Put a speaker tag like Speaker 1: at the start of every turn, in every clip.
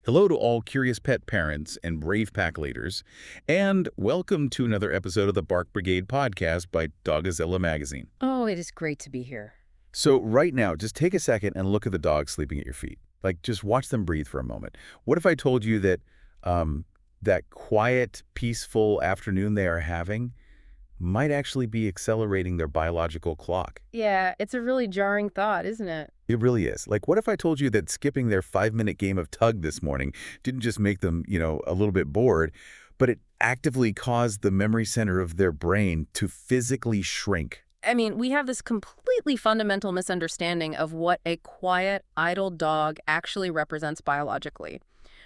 Speaker 1: Hello to all curious pet parents and brave pack leaders, and welcome to another episode of the Bark Brigade podcast by Doggozila Magazine.
Speaker 2: Oh, it is great to be here.
Speaker 1: So right now, just take a second and look at the dog sleeping at your feet. Like, just watch them breathe for a moment. What if I told you that that quiet, peaceful afternoon they are having might actually be accelerating their biological clock?
Speaker 2: Yeah, it's a really jarring thought, isn't it?
Speaker 1: It really is. Like, what if I told you that skipping their 5-minute game of tug this morning didn't just make them, a little bit bored, but it actively caused the memory center of their brain to physically shrink?
Speaker 2: I mean, we have this completely fundamental misunderstanding of what a quiet, idle dog actually represents biologically.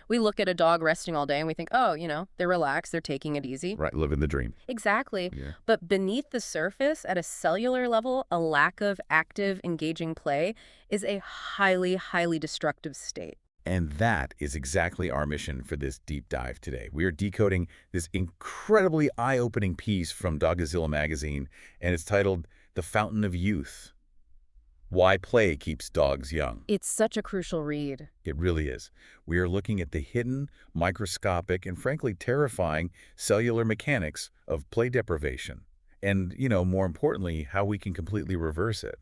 Speaker 2: We look at a dog resting all day and we think, oh, they're relaxed, they're taking it easy.
Speaker 1: Right, living the dream.
Speaker 2: Exactly.
Speaker 1: Yeah.
Speaker 2: But beneath the surface, at a cellular level, a lack of active, engaging play is a highly, highly destructive state.
Speaker 1: And that is exactly our mission for this deep dive today. We are decoding this incredibly eye-opening piece from Doggozila Magazine, and it's titled The Fountain of Youth: Why Play Keeps Dogs Young.
Speaker 2: It's such a crucial read.
Speaker 1: It really is. We are looking at the hidden, microscopic, and frankly terrifying cellular mechanics of play deprivation. And, more importantly, how we can completely reverse it.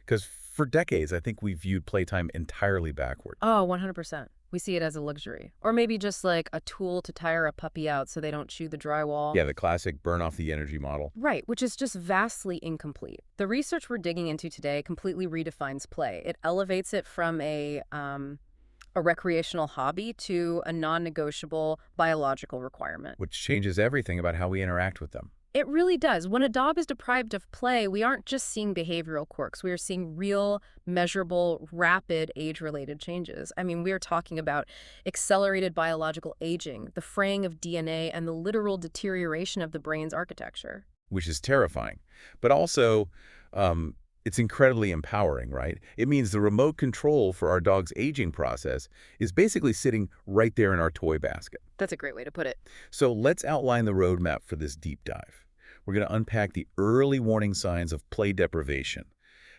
Speaker 1: Because for decades, I think we viewed playtime entirely backward.
Speaker 2: Oh, 100%. We see it as a luxury. Or maybe just like a tool to tire a puppy out so they don't chew the drywall.
Speaker 1: Yeah, the classic burn off the energy model.
Speaker 2: Right, which is just vastly incomplete. The research we're digging into today completely redefines play. It elevates it from a recreational hobby to a non-negotiable biological requirement.
Speaker 1: Which changes everything about how we interact with them.
Speaker 2: It really does. When a dog is deprived of play, we aren't just seeing behavioral quirks. We are seeing real, measurable, rapid age-related changes. I mean, we are talking about accelerated biological aging, the fraying of DNA, and the literal deterioration of the brain's architecture.
Speaker 1: Which is terrifying. But also, it's incredibly empowering, right? It means the remote control for our dog's aging process is basically sitting right there in our toy basket.
Speaker 2: That's a great way to put it.
Speaker 1: So let's outline the roadmap for this deep dive. We're going to unpack the early warning signs of play deprivation,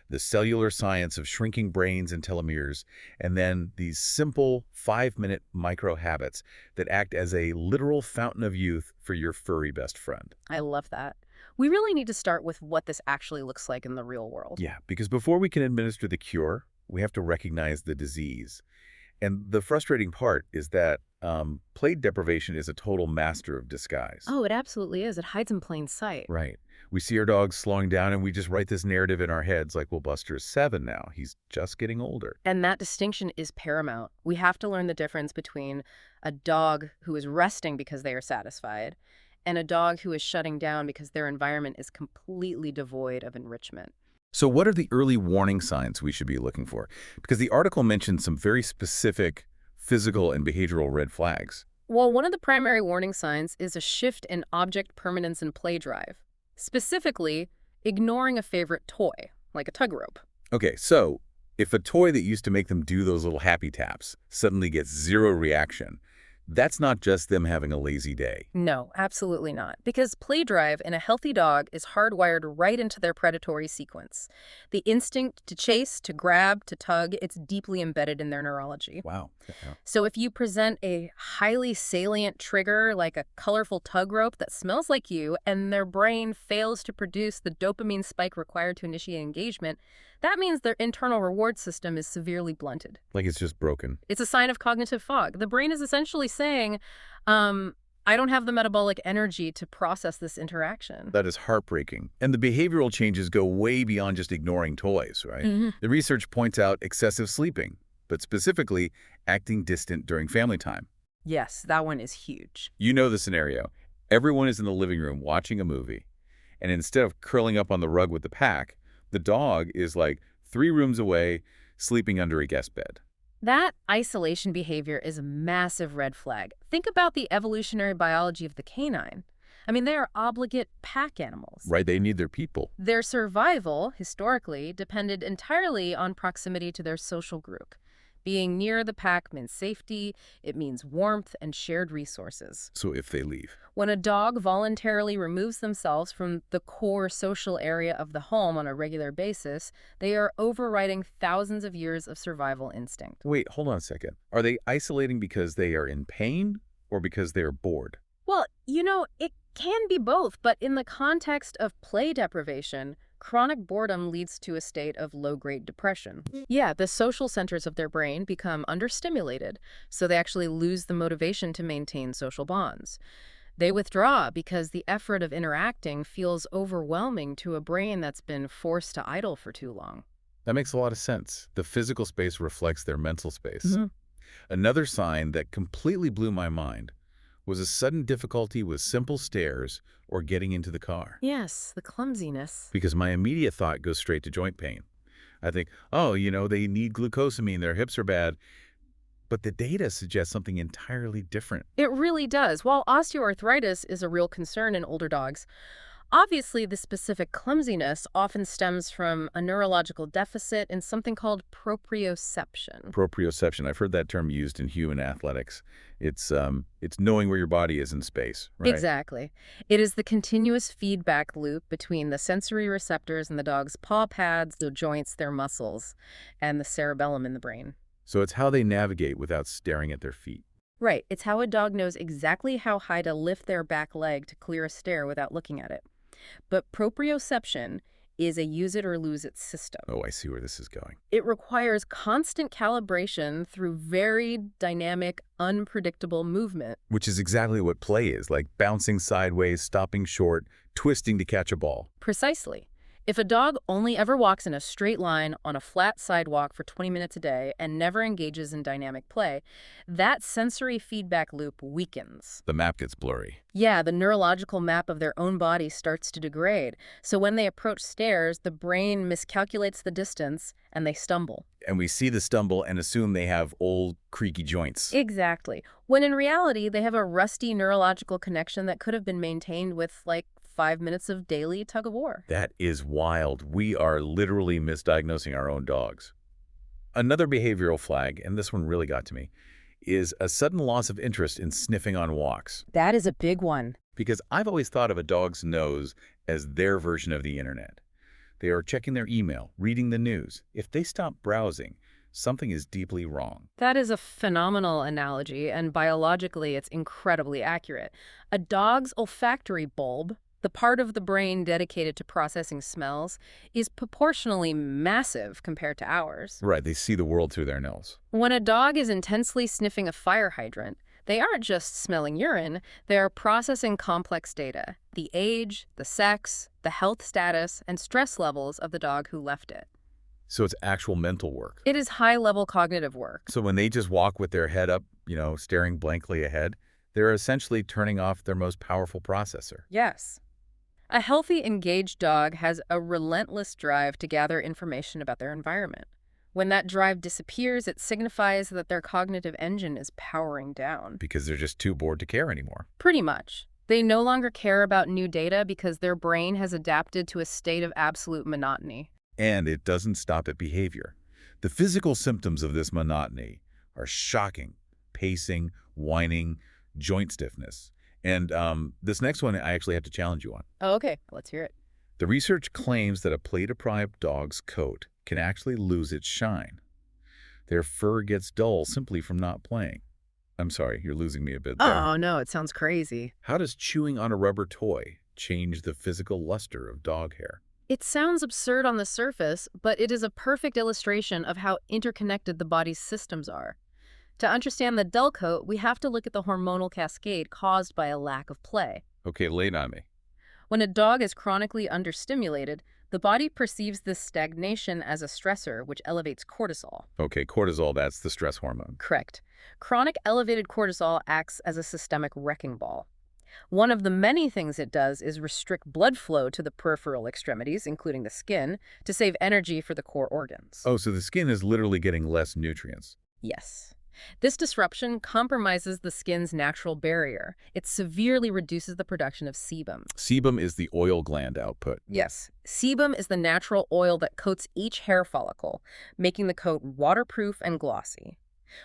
Speaker 1: the cellular science of shrinking brains and telomeres, and then these simple 5-minute micro habits that act as a literal fountain of youth for your furry best friend.
Speaker 2: I love that. We really need to start with what this actually looks like in the real world.
Speaker 1: Yeah, because before we can administer the cure, we have to recognize the disease. And the frustrating part is that play deprivation is a total master of disguise.
Speaker 2: Oh, it absolutely is. It hides in plain sight.
Speaker 1: Right. We see our dogs slowing down and we just write this narrative in our heads like, well, Buster's 7 now. He's just getting older.
Speaker 2: And that distinction is paramount. We have to learn the difference between a dog who is resting because they are satisfied and a dog who is shutting down because their environment is completely devoid of enrichment.
Speaker 1: So what are the early warning signs we should be looking for? Because the article mentioned some very specific physical and behavioral red flags.
Speaker 2: Well, one of the primary warning signs is a shift in object permanence and play drive. Specifically, ignoring a favorite toy, like a tug rope.
Speaker 1: Okay, so if a toy that used to make them do those little happy taps suddenly gets zero reaction, that's not just them having a lazy day.
Speaker 2: No, absolutely not. Because play drive in a healthy dog is hardwired right into their predatory sequence. The instinct to chase, to grab, to tug, it's deeply embedded in their neurology.
Speaker 1: Wow. Yeah.
Speaker 2: So if you present a highly salient trigger like a colorful tug rope that smells like you and their brain fails to produce the dopamine spike required to initiate engagement, that means their internal reward system is severely blunted.
Speaker 1: Like it's just broken.
Speaker 2: It's a sign of cognitive fog. The brain is essentially saying, I don't have the metabolic energy to process this interaction.
Speaker 1: That is heartbreaking. And the behavioral changes go way beyond just ignoring toys, right?
Speaker 2: Mm-hmm.
Speaker 1: The research points out excessive sleeping, but specifically acting distant during family time.
Speaker 2: Yes, that one is huge.
Speaker 1: You know the scenario. Everyone is in the living room watching a movie, and instead of curling up on the rug with the pack, the dog is like 3 rooms away, sleeping under a guest bed.
Speaker 2: That isolation behavior is a massive red flag. Think about the evolutionary biology of the canine. I mean, they are obligate pack animals.
Speaker 1: Right, they need their people.
Speaker 2: Their survival, historically, depended entirely on proximity to their social group. Being near the pack means safety, it means warmth and shared resources.
Speaker 1: So if they leave.
Speaker 2: When a dog voluntarily removes themselves from the core social area of the home on a regular basis, they are overriding thousands of years of survival instinct.
Speaker 1: Wait, hold on a second. Are they isolating because they are in pain or because they are bored?
Speaker 2: Well, it can be both, but in the context of play deprivation, chronic boredom leads to a state of low-grade depression. Yeah, the social centers of their brain become understimulated, so they actually lose the motivation to maintain social bonds. They withdraw because the effort of interacting feels overwhelming to a brain that's been forced to idle for too long.
Speaker 1: That makes a lot of sense. The physical space reflects their mental space.
Speaker 2: Mhm.
Speaker 1: Another sign that completely blew my mind was a sudden difficulty with simple stairs or getting into the car.
Speaker 2: Yes, the clumsiness.
Speaker 1: Because my immediate thought goes straight to joint pain. I think, oh, they need glucosamine, their hips are bad. But the data suggests something entirely different.
Speaker 2: It really does. While osteoarthritis is a real concern in older dogs, obviously the specific clumsiness often stems from a neurological deficit in something called proprioception.
Speaker 1: Proprioception, I've heard that term used in human athletics. It's knowing where your body is in space, right?
Speaker 2: Exactly. It is the continuous feedback loop between the sensory receptors in the dog's paw pads, the joints, their muscles, and the cerebellum in the brain.
Speaker 1: So it's how they navigate without staring at their feet.
Speaker 2: Right. It's how a dog knows exactly how high to lift their back leg to clear a stair without looking at it. But proprioception is a use-it-or-lose-it system.
Speaker 1: Oh, I see where this is going.
Speaker 2: It requires constant calibration through varied, dynamic, unpredictable movement.
Speaker 1: Which is exactly what play is, like bouncing sideways, stopping short, twisting to catch a ball.
Speaker 2: Precisely. If a dog only ever walks in a straight line on a flat sidewalk for 20 minutes a day and never engages in dynamic play, that sensory feedback loop weakens.
Speaker 1: The map gets blurry.
Speaker 2: Yeah, the neurological map of their own body starts to degrade. So when they approach stairs, the brain miscalculates the distance and they stumble.
Speaker 1: And we see the stumble and assume they have old, creaky joints.
Speaker 2: Exactly. When in reality, they have a rusty neurological connection that could have been maintained with, 5 minutes of daily tug-of-war.
Speaker 1: That is wild. We are literally misdiagnosing our own dogs. Another behavioral flag, and this one really got to me, is a sudden loss of interest in sniffing on walks.
Speaker 2: That is a big one.
Speaker 1: Because I've always thought of a dog's nose as their version of the internet. They are checking their email, reading the news. If they stop browsing, something is deeply wrong.
Speaker 2: That is a phenomenal analogy, and biologically it's incredibly accurate. A dog's olfactory bulb, the part of the brain dedicated to processing smells, is proportionally massive compared to ours.
Speaker 1: Right, they see the world through their nose.
Speaker 2: When a dog is intensely sniffing a fire hydrant, they aren't just smelling urine, they are processing complex data: the age, the sex, the health status, and stress levels of the dog who left it.
Speaker 1: So it's actual mental work.
Speaker 2: It is high-level cognitive work.
Speaker 1: So when they just walk with their head up, staring blankly ahead, they're essentially turning off their most powerful processor.
Speaker 2: Yes. A healthy, engaged dog has a relentless drive to gather information about their environment. When that drive disappears, it signifies that their cognitive engine is powering down.
Speaker 1: Because they're just too bored to care anymore.
Speaker 2: Pretty much. They no longer care about new data because their brain has adapted to a state of absolute monotony.
Speaker 1: And it doesn't stop at behavior. The physical symptoms of this monotony are shocking: pacing, whining, joint stiffness. And this next one I actually have to challenge you on.
Speaker 2: Oh, okay. Let's hear it.
Speaker 1: The research claims that a play-deprived dog's coat can actually lose its shine. Their fur gets dull simply from not playing. I'm sorry, you're losing me a bit there.
Speaker 2: Oh, no, it sounds crazy.
Speaker 1: How does chewing on a rubber toy change the physical luster of dog hair?
Speaker 2: It sounds absurd on the surface, but it is a perfect illustration of how interconnected the body's systems are. To understand the dull coat, we have to look at the hormonal cascade caused by a lack of play.
Speaker 1: Okay, lay it on me.
Speaker 2: When a dog is chronically understimulated, the body perceives this stagnation as a stressor, which elevates cortisol.
Speaker 1: Okay, cortisol, that's the stress hormone.
Speaker 2: Correct. Chronic elevated cortisol acts as a systemic wrecking ball. One of the many things it does is restrict blood flow to the peripheral extremities, including the skin, to save energy for the core organs.
Speaker 1: Oh, so the skin is literally getting less nutrients.
Speaker 2: Yes. This disruption compromises the skin's natural barrier. It severely reduces the production of sebum.
Speaker 1: Sebum is the oil gland output.
Speaker 2: Yes, sebum is the natural oil that coats each hair follicle, making the coat waterproof and glossy.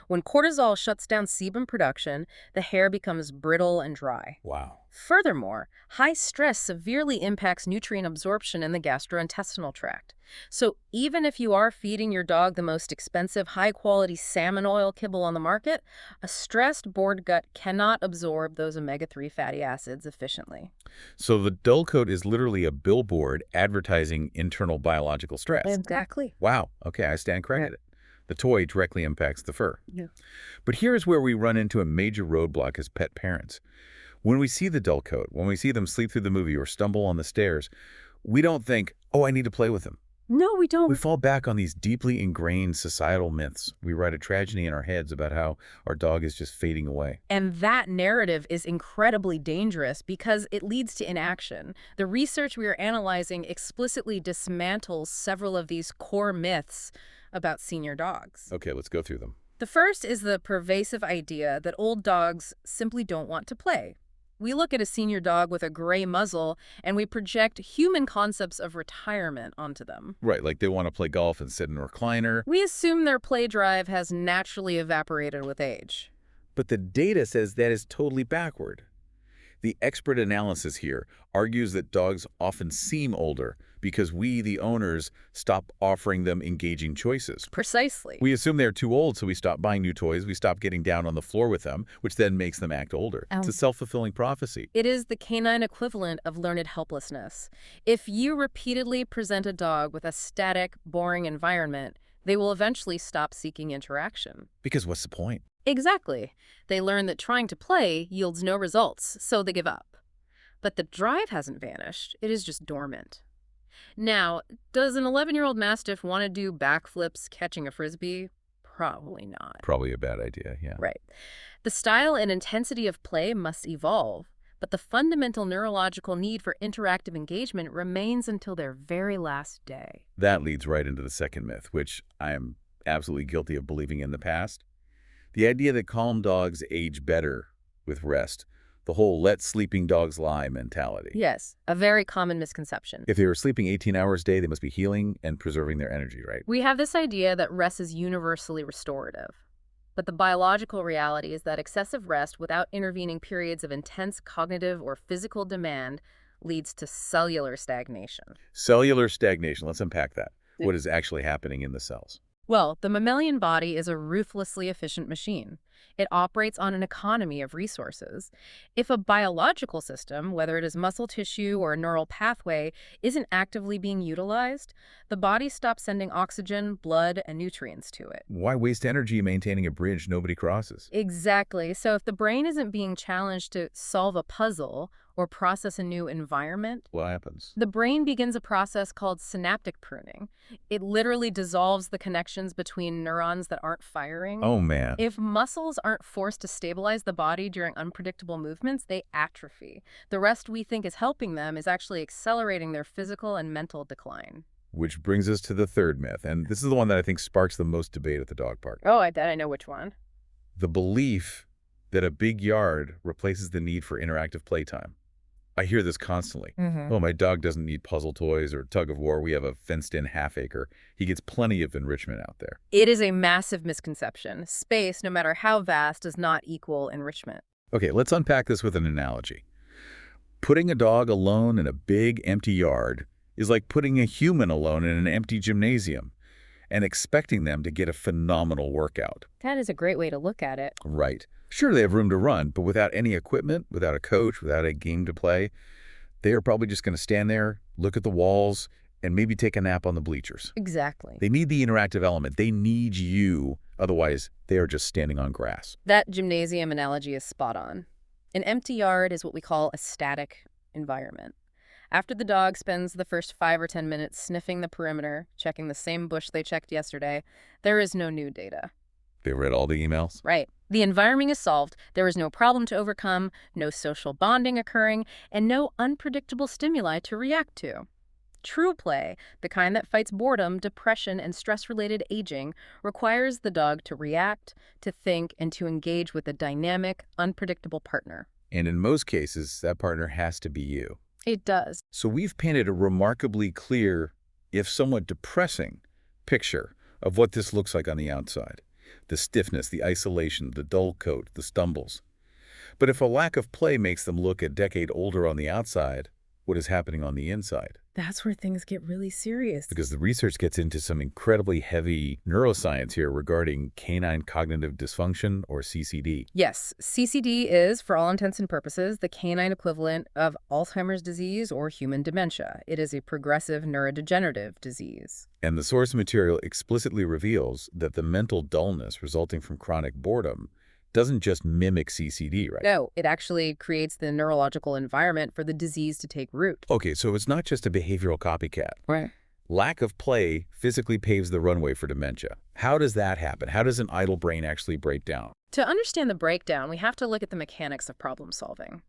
Speaker 2: When cortisol shuts down sebum production, the hair becomes brittle and dry.
Speaker 1: Wow.
Speaker 2: Furthermore, high stress severely impacts nutrient absorption in the gastrointestinal tract. So even if you are feeding your dog the most expensive, high-quality salmon oil kibble on the market, a stressed, bored gut cannot absorb those omega-3 fatty acids efficiently.
Speaker 1: So the dull coat is literally a billboard advertising internal biological stress.
Speaker 2: Exactly.
Speaker 1: Wow. Okay, I stand corrected. The toy directly impacts the fur.
Speaker 2: Yeah.
Speaker 1: But here's where we run into a major roadblock as pet parents. When we see the dull coat, when we see them sleep through the movie or stumble on the stairs, we don't think, oh, I need to play with him.
Speaker 2: No, we don't.
Speaker 1: We fall back on these deeply ingrained societal myths. We write a tragedy in our heads about how our dog is just fading away.
Speaker 2: And that narrative is incredibly dangerous because it leads to inaction. The research we are analyzing explicitly dismantles several of these core myths about senior dogs.
Speaker 1: Okay, let's go through them.
Speaker 2: The first is the pervasive idea that old dogs simply don't want to play. We look at a senior dog with a gray muzzle and we project human concepts of retirement onto them.
Speaker 1: Right, like they want to play golf and sit in a recliner.
Speaker 2: We assume their play drive has naturally evaporated with age.
Speaker 1: But the data says that is totally backward. The expert analysis here argues that dogs often seem older because we, the owners, stop offering them engaging choices.
Speaker 2: Precisely.
Speaker 1: We assume they're too old, so we stop buying new toys, we stop getting down on the floor with them, which then makes them act older. It's a self-fulfilling prophecy.
Speaker 2: It is the canine equivalent of learned helplessness. If you repeatedly present a dog with a static, boring environment, they will eventually stop seeking interaction.
Speaker 1: Because what's the point?
Speaker 2: Exactly. They learn that trying to play yields no results, so they give up. But the drive hasn't vanished. It is just dormant. Now, does an 11-year-old Mastiff want to do backflips catching a Frisbee? Probably not.
Speaker 1: Probably a bad idea, yeah.
Speaker 2: Right. The style and intensity of play must evolve, but the fundamental neurological need for interactive engagement remains until their very last day.
Speaker 1: That leads right into the second myth, which I am absolutely guilty of believing in the past. The idea that calm dogs age better with rest. The whole let sleeping dogs lie mentality.
Speaker 2: Yes, a very common misconception.
Speaker 1: If they were sleeping 18 hours a day, they must be healing and preserving their energy, right?
Speaker 2: We have this idea that rest is universally restorative. But the biological reality is that excessive rest without intervening periods of intense cognitive or physical demand leads to cellular stagnation.
Speaker 1: Cellular stagnation, let's unpack that. What is actually happening in the cells?
Speaker 2: Well, the mammalian body is a ruthlessly efficient machine. It operates on an economy of resources. If a biological system, whether it is muscle tissue or a neural pathway, isn't actively being utilized, the body stops sending oxygen, blood, and nutrients to it.
Speaker 1: Why waste energy maintaining a bridge nobody crosses?
Speaker 2: Exactly. So if the brain isn't being challenged to solve a puzzle or process a new environment,
Speaker 1: What happens?
Speaker 2: the brain begins a process called synaptic pruning. It literally dissolves the connections between neurons that aren't firing.
Speaker 1: Oh, man.
Speaker 2: If muscles aren't forced to stabilize the body during unpredictable movements, they atrophy. The rest we think is helping them is actually accelerating their physical and mental decline.
Speaker 1: Which brings us to the third myth, and this is the one that I think sparks the most debate at the dog park.
Speaker 2: Oh, I bet I know which one.
Speaker 1: The belief that a big yard replaces the need for interactive playtime. I hear this constantly. Oh, my dog doesn't need puzzle toys or tug of war. We have a fenced-in half-acre. He gets plenty of enrichment out there.
Speaker 2: It is a massive misconception. Space, no matter how vast, does not equal enrichment.
Speaker 1: Okay, let's unpack this with an analogy. Putting a dog alone in a big, empty yard is like putting a human alone in an empty gymnasium and expecting them to get a phenomenal workout.
Speaker 2: That is a great way to look at it.
Speaker 1: Right. Sure, they have room to run, but without any equipment, without a coach, without a game to play, they are probably just going to stand there, look at the walls, and maybe take a nap on the bleachers.
Speaker 2: Exactly.
Speaker 1: They need the interactive element. They need you. Otherwise, they are just standing on grass.
Speaker 2: That gymnasium analogy is spot on. An empty yard is what we call a static environment. After the dog spends the first 5 or 10 minutes sniffing the perimeter, checking the same bush they checked yesterday, there is no new data.
Speaker 1: They read all the emails?
Speaker 2: Right. The environment is solved, there is no problem to overcome, no social bonding occurring, and no unpredictable stimuli to react to. True play, the kind that fights boredom, depression, and stress-related aging, requires the dog to react, to think, and to engage with a dynamic, unpredictable partner.
Speaker 1: And in most cases, that partner has to be you.
Speaker 2: It does.
Speaker 1: So we've painted a remarkably clear, if somewhat depressing, picture of what this looks like on the outside. The stiffness, the isolation, the dull coat, the stumbles. But if a lack of play makes them look a decade older on the outside, what is happening on the inside?
Speaker 2: That's where things get really serious.
Speaker 1: Because the research gets into some incredibly heavy neuroscience here regarding canine cognitive dysfunction, or CCD.
Speaker 2: Yes, CCD is, for all intents and purposes, the canine equivalent of Alzheimer's disease or human dementia. It is a progressive neurodegenerative disease.
Speaker 1: And the source material explicitly reveals that the mental dullness resulting from chronic boredom doesn't just mimic CCD, right?
Speaker 2: No, it actually creates the neurological environment for the disease to take root.
Speaker 1: Okay, so it's not just a behavioral copycat.
Speaker 2: Right.
Speaker 1: Lack of play physically paves the runway for dementia. How does that happen? How does an idle brain actually break down?
Speaker 2: To understand the breakdown, we have to look at the mechanics of problem solving.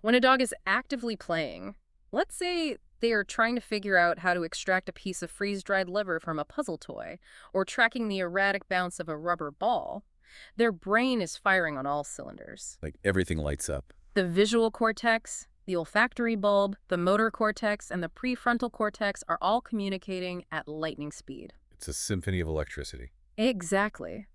Speaker 2: When a dog is actively playing, let's say they are trying to figure out how to extract a piece of freeze-dried liver from a puzzle toy, or tracking the erratic bounce of a rubber ball, their brain is firing on all cylinders.
Speaker 1: Like everything lights up.
Speaker 2: The visual cortex, the olfactory bulb, the motor cortex, and the prefrontal cortex are all communicating at lightning speed.
Speaker 1: It's a symphony of electricity.
Speaker 2: Exactly.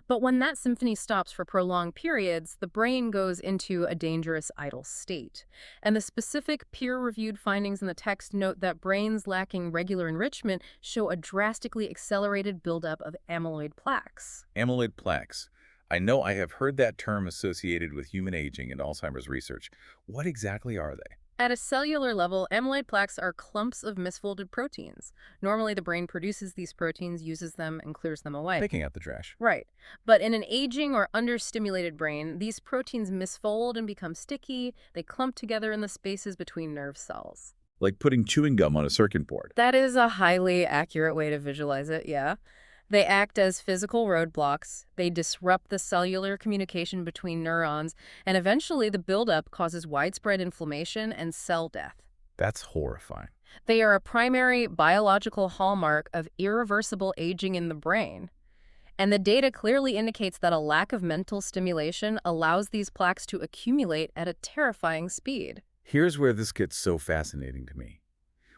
Speaker 2: But when that symphony stops for prolonged periods, the brain goes into a dangerous idle state. And the specific peer-reviewed findings in the text note that brains lacking regular enrichment show a drastically accelerated buildup of amyloid plaques.
Speaker 1: Amyloid plaques. I know I have heard that term associated with human aging and Alzheimer's research. What exactly are they?
Speaker 2: At a cellular level, amyloid plaques are clumps of misfolded proteins. Normally, the brain produces these proteins, uses them, and clears them away.
Speaker 1: Picking out the trash.
Speaker 2: Right. But in an aging or understimulated brain, these proteins misfold and become sticky. They clump together in the spaces between nerve cells.
Speaker 1: Like putting chewing gum on a circuit board.
Speaker 2: That is a highly accurate way to visualize it, yeah. They act as physical roadblocks. They disrupt the cellular communication between neurons, and eventually the buildup causes widespread inflammation and cell death.
Speaker 1: That's horrifying.
Speaker 2: They are a primary biological hallmark of irreversible aging in the brain. And the data clearly indicates that a lack of mental stimulation allows these plaques to accumulate at a terrifying speed.
Speaker 1: Here's where this gets so fascinating to me.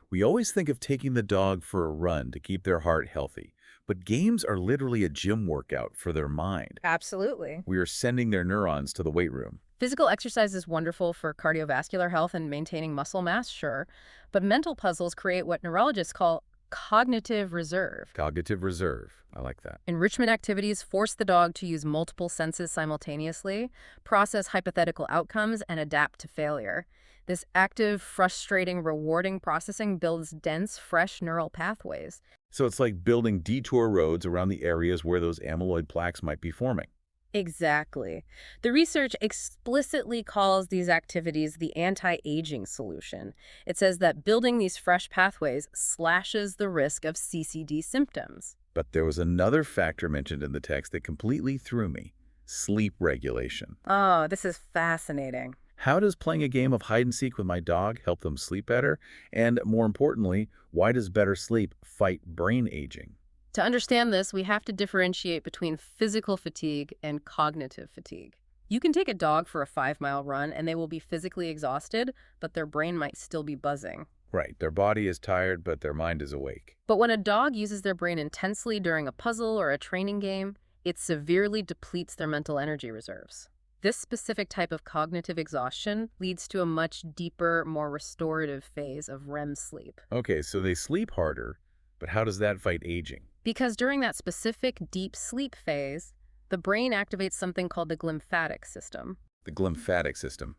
Speaker 1: We always think of taking the dog for a run to keep their heart healthy, but games are literally a gym workout for their mind.
Speaker 2: Absolutely.
Speaker 1: We are sending their neurons to the weight room.
Speaker 2: Physical exercise is wonderful for cardiovascular health and maintaining muscle mass, sure, but mental puzzles create what neurologists call cognitive reserve.
Speaker 1: Cognitive reserve. I like that.
Speaker 2: Enrichment activities force the dog to use multiple senses simultaneously, process hypothetical outcomes, and adapt to failure. This active, frustrating, rewarding processing builds dense, fresh neural pathways.
Speaker 1: So it's like building detour roads around the areas where those amyloid plaques might be forming.
Speaker 2: Exactly. The research explicitly calls these activities the anti-aging solution. It says that building these fresh pathways slashes the risk of CCD symptoms.
Speaker 1: But there was another factor mentioned in the text that completely threw me. Sleep regulation.
Speaker 2: Oh, this is fascinating.
Speaker 1: How does playing a game of hide-and-seek with my dog help them sleep better? And more importantly, why does better sleep fight brain aging?
Speaker 2: To understand this, we have to differentiate between physical fatigue and cognitive fatigue. You can take a dog for a 5-mile run and they will be physically exhausted, but their brain might still be buzzing.
Speaker 1: Right, their body is tired, but their mind is awake.
Speaker 2: But when a dog uses their brain intensely during a puzzle or a training game, it severely depletes their mental energy reserves. This specific type of cognitive exhaustion leads to a much deeper, more restorative phase of REM sleep.
Speaker 1: Okay, so they sleep harder, but how does that fight aging?
Speaker 2: Because during that specific deep sleep phase, the brain activates something called the glymphatic system.
Speaker 1: The glymphatic system.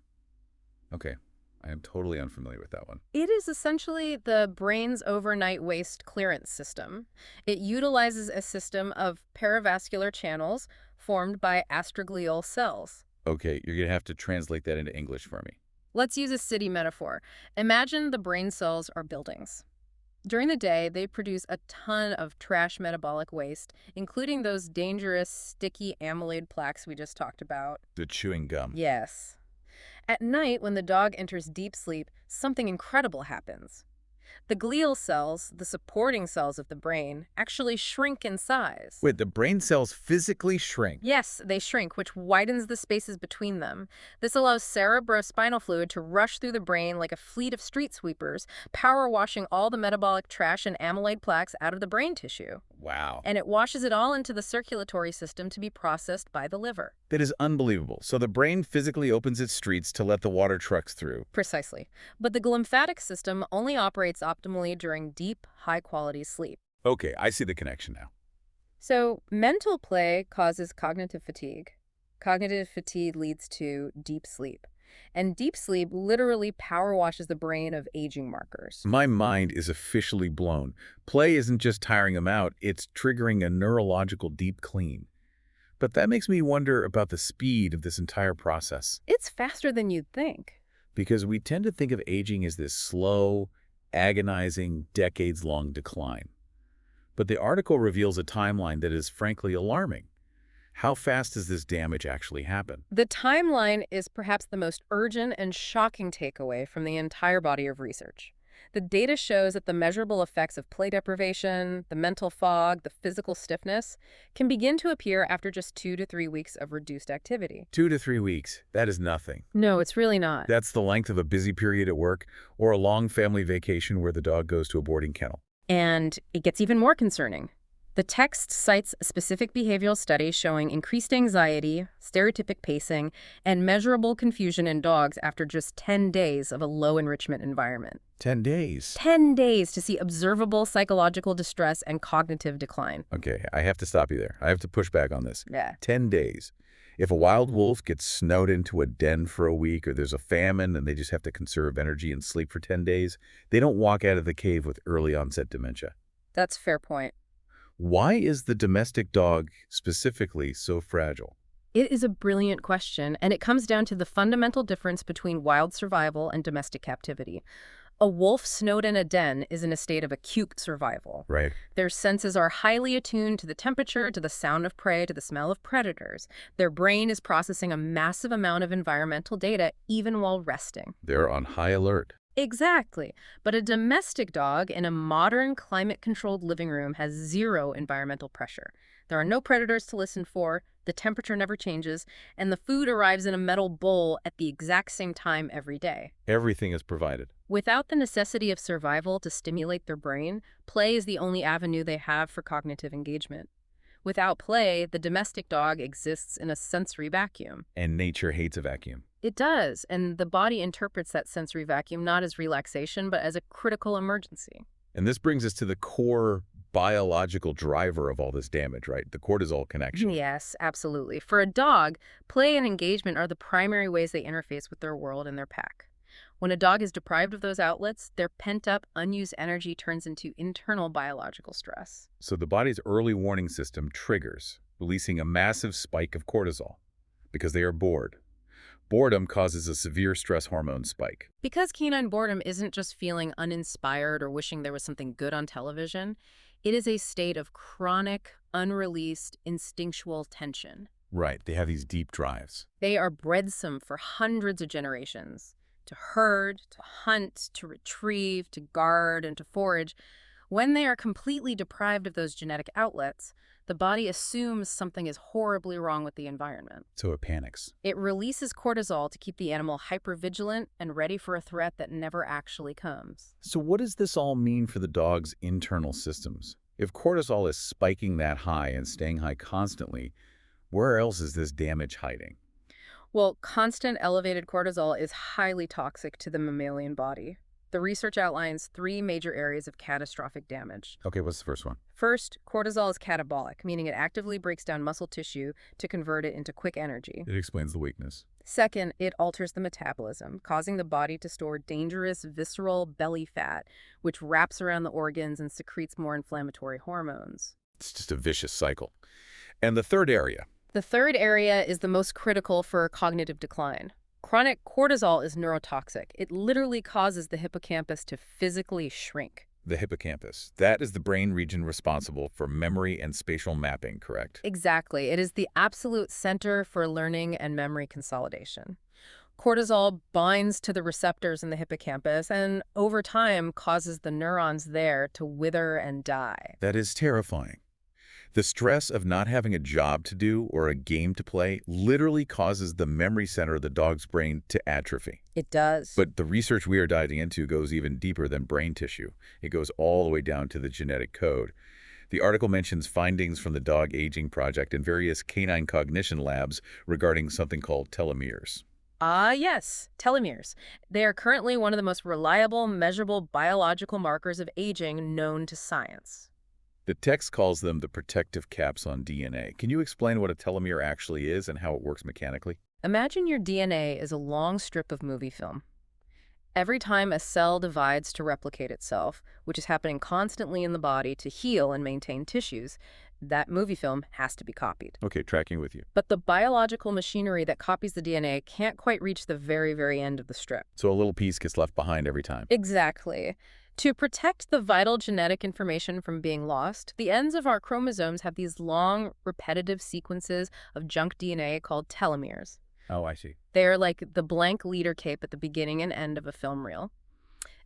Speaker 1: Okay, I am totally unfamiliar with that one.
Speaker 2: It is essentially the brain's overnight waste clearance system. It utilizes a system of perivascular channels formed by astroglial cells.
Speaker 1: Okay, you're going to have to translate that into English for me.
Speaker 2: Let's use a city metaphor. Imagine the brain cells are buildings. During the day, they produce a ton of trash metabolic waste, including those dangerous, sticky amyloid plaques we just talked about.
Speaker 1: The chewing gum.
Speaker 2: Yes. At night, when the dog enters deep sleep, something incredible happens. The glial cells, the supporting cells of the brain, actually shrink in size.
Speaker 1: Wait, the brain cells physically shrink?
Speaker 2: Yes, they shrink, which widens the spaces between them. This allows cerebrospinal fluid to rush through the brain like a fleet of street sweepers, power washing all the metabolic trash and amyloid plaques out of the brain tissue.
Speaker 1: Wow.
Speaker 2: And it washes it all into the circulatory system to be processed by the liver.
Speaker 1: That is unbelievable. So the brain physically opens its streets to let the water trucks through.
Speaker 2: Precisely. But the glymphatic system only operates optimally during deep, high-quality sleep.
Speaker 1: Okay, I see the connection now.
Speaker 2: So, mental play causes cognitive fatigue. Cognitive fatigue leads to deep sleep. And deep sleep literally power washes the brain of aging markers.
Speaker 1: My mind is officially blown. Play isn't just tiring them out, it's triggering a neurological deep clean. But that makes me wonder about the speed of this entire process.
Speaker 2: It's faster than you'd think.
Speaker 1: Because we tend to think of aging as this slow, agonizing, decades-long decline. But the article reveals a timeline that is frankly alarming. How fast does this damage actually happen?
Speaker 2: The timeline is perhaps the most urgent and shocking takeaway from the entire body of research. The data shows that the measurable effects of play deprivation, the mental fog, the physical stiffness, can begin to appear after just 2 to 3 weeks of reduced activity.
Speaker 1: 2 to 3 weeks. That is nothing.
Speaker 2: No, it's really not.
Speaker 1: That's the length of a busy period at work or a long family vacation where the dog goes to a boarding kennel.
Speaker 2: And it gets even more concerning. The text cites a specific behavioral study showing increased anxiety, stereotypic pacing, and measurable confusion in dogs after just 10 days of a low-enrichment environment.
Speaker 1: 10 days.
Speaker 2: 10 days to see observable psychological distress and cognitive decline.
Speaker 1: Okay, I have to stop you there. I have to push back on this.
Speaker 2: Yeah.
Speaker 1: 10 days. If a wild wolf gets snowed into a den for a week or there's a famine and they just have to conserve energy and sleep for 10 days, they don't walk out of the cave with early onset dementia.
Speaker 2: That's a fair point.
Speaker 1: Why is the domestic dog specifically so fragile?
Speaker 2: It is a brilliant question, and it comes down to the fundamental difference between wild survival and domestic captivity. A wolf snowed in a den is in a state of acute survival.
Speaker 1: Right.
Speaker 2: Their senses are highly attuned to the temperature, to the sound of prey, to the smell of predators. Their brain is processing a massive amount of environmental data even while resting.
Speaker 1: They're on high alert.
Speaker 2: Exactly. But a domestic dog in a modern climate-controlled living room has zero environmental pressure. There are no predators to listen for, the temperature never changes, and the food arrives in a metal bowl at the exact same time every day.
Speaker 1: Everything is provided.
Speaker 2: Without the necessity of survival to stimulate their brain, play is the only avenue they have for cognitive engagement. Without play, the domestic dog exists in a sensory vacuum.
Speaker 1: And nature hates a vacuum.
Speaker 2: It does, and the body interprets that sensory vacuum not as relaxation, but as a critical emergency.
Speaker 1: And this brings us to the core biological driver of all this damage, right? The cortisol connection.
Speaker 2: Yes, absolutely. For a dog, play and engagement are the primary ways they interface with their world and their pack. When a dog is deprived of those outlets, their pent-up, unused energy turns into internal biological stress.
Speaker 1: So the body's early warning system triggers, releasing a massive spike of cortisol because they are bored. Boredom causes a severe stress hormone spike.
Speaker 2: Because canine boredom isn't just feeling uninspired or wishing there was something good on television, it is a state of chronic, unreleased, instinctual tension.
Speaker 1: Right, they have these deep drives.
Speaker 2: They are breadsome for hundreds of generations. To herd, to hunt, to retrieve, to guard, and to forage. When they are completely deprived of those genetic outlets, the body assumes something is horribly wrong with the environment.
Speaker 1: So it panics.
Speaker 2: It releases cortisol to keep the animal hypervigilant and ready for a threat that never actually comes.
Speaker 1: So what does this all mean for the dog's internal systems? If cortisol is spiking that high and staying high constantly, where else is this damage hiding?
Speaker 2: Well, constant elevated cortisol is highly toxic to the mammalian body. The research outlines 3 major areas of catastrophic damage.
Speaker 1: Okay, what's the first one?
Speaker 2: First, cortisol is catabolic, meaning it actively breaks down muscle tissue to convert it into quick energy.
Speaker 1: It explains the weakness.
Speaker 2: Second, it alters the metabolism, causing the body to store dangerous visceral belly fat, which wraps around the organs and secretes more inflammatory hormones.
Speaker 1: It's just a vicious cycle. And the third area?
Speaker 2: The third area is the most critical for cognitive decline. Chronic cortisol is neurotoxic. It literally causes the hippocampus to physically shrink.
Speaker 1: The hippocampus. That is the brain region responsible for memory and spatial mapping, correct?
Speaker 2: Exactly. It is the absolute center for learning and memory consolidation. Cortisol binds to the receptors in the hippocampus and, over time, causes the neurons there to wither and die.
Speaker 1: That is terrifying. The stress of not having a job to do or a game to play literally causes the memory center of the dog's brain to atrophy.
Speaker 2: It does.
Speaker 1: But the research we are diving into goes even deeper than brain tissue. It goes all the way down to the genetic code. The article mentions findings from the Dog Aging Project and various canine cognition labs regarding something called telomeres.
Speaker 2: Ah, yes, telomeres. They are currently one of the most reliable, measurable biological markers of aging known to science.
Speaker 1: The text calls them the protective caps on DNA. Can you explain what a telomere actually is and how it works mechanically?
Speaker 2: Imagine your DNA is a long strip of movie film. Every time a cell divides to replicate itself, which is happening constantly in the body to heal and maintain tissues, that movie film has to be copied.
Speaker 1: Okay, tracking with you.
Speaker 2: But the biological machinery that copies the DNA can't quite reach the very, very end of the strip.
Speaker 1: So a little piece gets left behind every time.
Speaker 2: Exactly. To protect the vital genetic information from being lost, the ends of our chromosomes have these long, repetitive sequences of junk DNA called telomeres.
Speaker 1: Oh, I see.
Speaker 2: They are like the blank leader cape at the beginning and end of a film reel.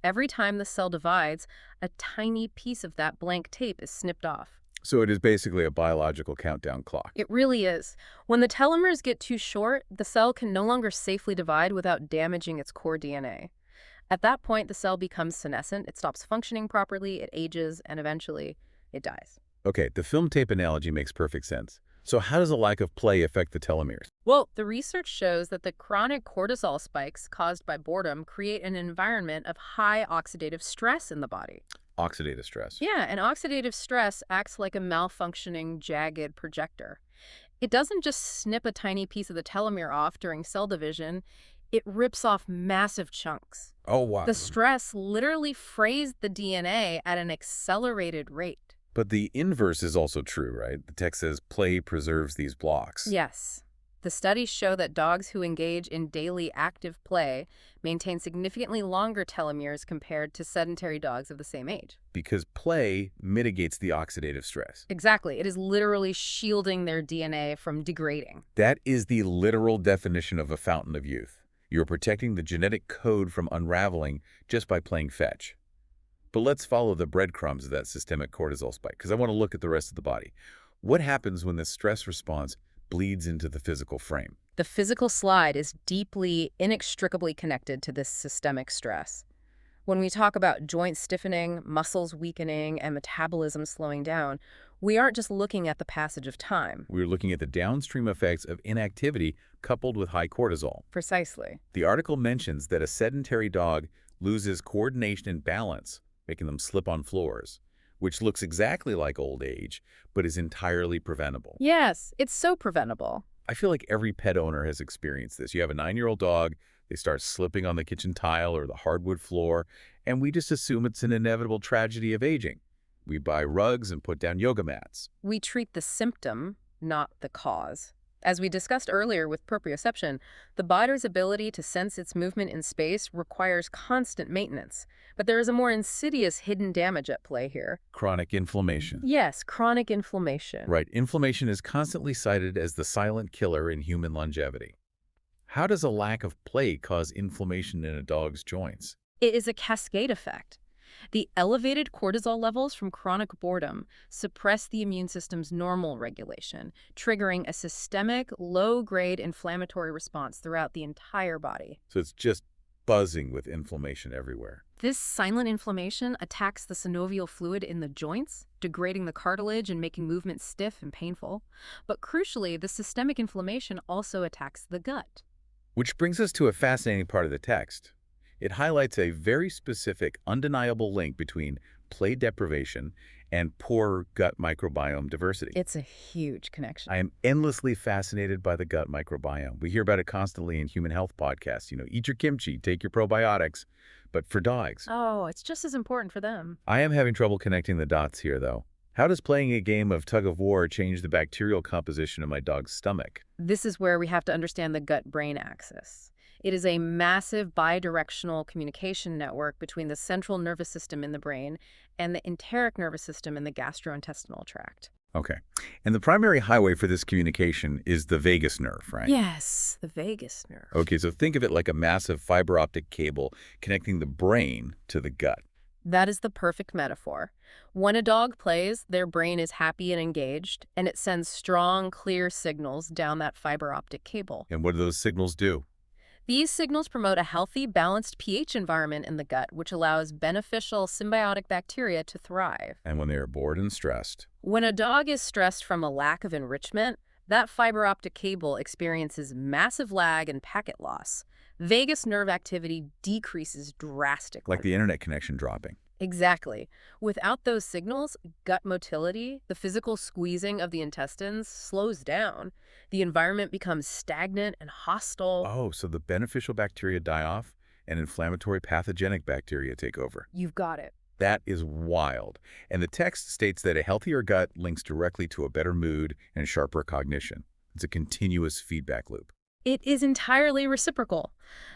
Speaker 2: Every time the cell divides, a tiny piece of that blank tape is snipped off.
Speaker 1: So it is basically a biological countdown clock.
Speaker 2: It really is. When the telomeres get too short, the cell can no longer safely divide without damaging its core DNA. At that point, the cell becomes senescent, it stops functioning properly, it ages, and eventually, it dies.
Speaker 1: Okay, the film tape analogy makes perfect sense. So how does a lack of play affect the telomeres?
Speaker 2: Well, the research shows that the chronic cortisol spikes caused by boredom create an environment of high oxidative stress in the body.
Speaker 1: Oxidative stress.
Speaker 2: Yeah, and oxidative stress acts like a malfunctioning, jagged projector. It doesn't just snip a tiny piece of the telomere off during cell division, it rips off massive chunks.
Speaker 1: Oh, wow.
Speaker 2: The stress literally frays the DNA at an accelerated rate.
Speaker 1: But the inverse is also true, right? The text says play preserves these blocks.
Speaker 2: Yes. The studies show that dogs who engage in daily active play maintain significantly longer telomeres compared to sedentary dogs of the same age.
Speaker 1: Because play mitigates the oxidative stress.
Speaker 2: Exactly. It is literally shielding their DNA from degrading.
Speaker 1: That is the literal definition of a fountain of youth. You're protecting the genetic code from unraveling just by playing fetch. But let's follow the breadcrumbs of that systemic cortisol spike, because I want to look at the rest of the body. What happens when this stress response bleeds into the physical frame?
Speaker 2: The physical slide is deeply, inextricably connected to this systemic stress. When we talk about joint stiffening, muscles weakening, and metabolism slowing down, we aren't just looking at the passage of time.
Speaker 1: We're looking at the downstream effects of inactivity coupled with high cortisol.
Speaker 2: Precisely.
Speaker 1: The article mentions that a sedentary dog loses coordination and balance, making them slip on floors, which looks exactly like old age, but is entirely preventable.
Speaker 2: Yes, it's so preventable.
Speaker 1: I feel like every pet owner has experienced this. You have a 9-year-old dog, they start slipping on the kitchen tile or the hardwood floor, and we just assume it's an inevitable tragedy of aging. We buy rugs and put down yoga mats.
Speaker 2: We treat the symptom, not the cause. As we discussed earlier with proprioception, the body's ability to sense its movement in space requires constant maintenance. But there is a more insidious hidden damage at play here.
Speaker 1: Chronic inflammation.
Speaker 2: Yes, chronic inflammation.
Speaker 1: Right, inflammation is constantly cited as the silent killer in human longevity. How does a lack of play cause inflammation in a dog's joints?
Speaker 2: It is a cascade effect. The elevated cortisol levels from chronic boredom suppress the immune system's normal regulation, triggering a systemic, low-grade inflammatory response throughout the entire body.
Speaker 1: So it's just buzzing with inflammation everywhere.
Speaker 2: This silent inflammation attacks the synovial fluid in the joints, degrading the cartilage and making movement stiff and painful. But crucially, the systemic inflammation also attacks the gut.
Speaker 1: Which brings us to a fascinating part of the text. It highlights a very specific, undeniable link between play deprivation and poor gut microbiome diversity.
Speaker 2: It's a huge connection.
Speaker 1: I am endlessly fascinated by the gut microbiome. We hear about it constantly in human health podcasts. Eat your kimchi, take your probiotics. But for dogs,
Speaker 2: Oh, it's just as important for them.
Speaker 1: I am having trouble connecting the dots here, though. How does playing a game of tug-of-war change the bacterial composition of my dog's stomach?
Speaker 2: This is where we have to understand the gut-brain axis. It is a massive bidirectional communication network between the central nervous system in the brain and the enteric nervous system in the gastrointestinal tract.
Speaker 1: Okay. And the primary highway for this communication is the vagus nerve, right?
Speaker 2: Yes, the vagus nerve.
Speaker 1: Okay, so think of it like a massive fiber optic cable connecting the brain to the gut.
Speaker 2: That is the perfect metaphor. When a dog plays, their brain is happy and engaged, and it sends strong, clear signals down that fiber optic cable.
Speaker 1: And what do those signals do?
Speaker 2: These signals promote a healthy, balanced pH environment in the gut, which allows beneficial symbiotic bacteria to thrive.
Speaker 1: And when they are bored and stressed,
Speaker 2: When a dog is stressed from a lack of enrichment, that fiber optic cable experiences massive lag and packet loss. Vagus nerve activity decreases drastically.
Speaker 1: like the internet connection dropping.
Speaker 2: Exactly. Without those signals, gut motility, the physical squeezing of the intestines, slows down. The environment becomes stagnant and hostile.
Speaker 1: Oh, so the beneficial bacteria die off and inflammatory pathogenic bacteria take over.
Speaker 2: You've got it.
Speaker 1: That is wild. And the text states that a healthier gut links directly to a better mood and sharper cognition. It's a continuous feedback loop.
Speaker 2: It is entirely reciprocal.